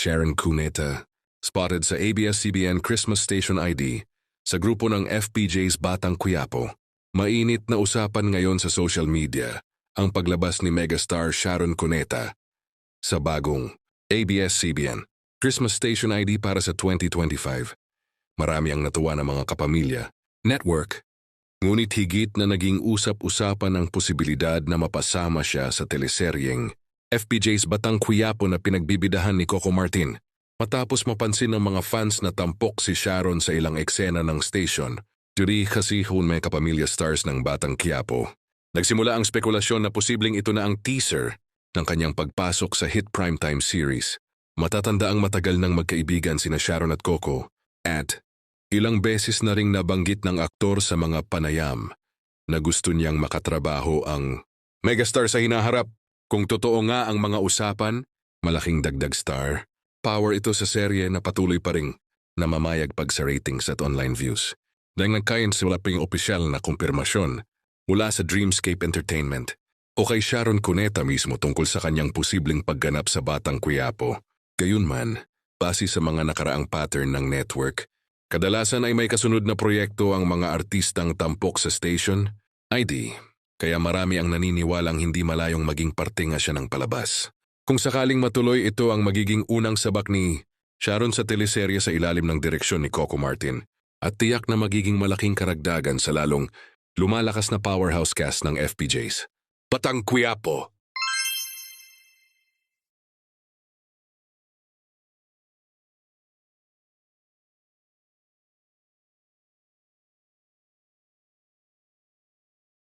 Sharon Cuneta, spotted sa ABS-CBN Christmas Station ID sa grupo ng FPJ's Batang Quiapo. Mainit na usapan ngayon sa social media ang paglabas ni megastar Sharon Cuneta sa bagong ABS-CBN Christmas Station ID para sa 2025. Marami ang natuwa ng mga kapamilya, network, ngunit higit na naging usap-usapan ang posibilidad na mapasama siya sa teleseryeng FPJ's Batang Quiapo na pinagbibidahan ni Coco Martin. Matapos mapansin ng mga fans na tampok si Sharon sa ilang eksena ng station, diri kasi may kapamilya stars ng Batang Quiapo. Nagsimula ang spekulasyon na posibleng ito na ang teaser ng kanyang pagpasok sa hit primetime series. Matatanda ang matagal ng magkaibigan sina Sharon at Coco, at ilang beses na ring nabanggit ng aktor sa mga panayam na gusto niyang makatrabaho ang megastar sa hinaharap. Kung totoo nga ang mga usapan, malaking dagdag star power ito sa serye na patuloy pa ring namamayag pag sa ratings at online views. Dahil nagkainsulat pa yung opisyal na kumpirmasyon mula sa Dreamscape Entertainment o kay Sharon Cuneta mismo tungkol sa kanyang posibleng pagganap sa Batang Quiapo. Gayunman, base sa mga nakaraang pattern ng network, kadalasan ay may kasunod na proyekto ang mga artistang tampok sa station, ID. Kaya marami ang naniniwalang hindi malayong maging parte nga siya ng palabas. Kung sakaling matuloy, ito ang magiging unang sabak ni Sharon sa teleserye sa ilalim ng direksyon ni Coco Martin at tiyak na magiging malaking karagdagan sa lalong lumalakas na powerhouse cast ng FPJs. Batang Quiapo.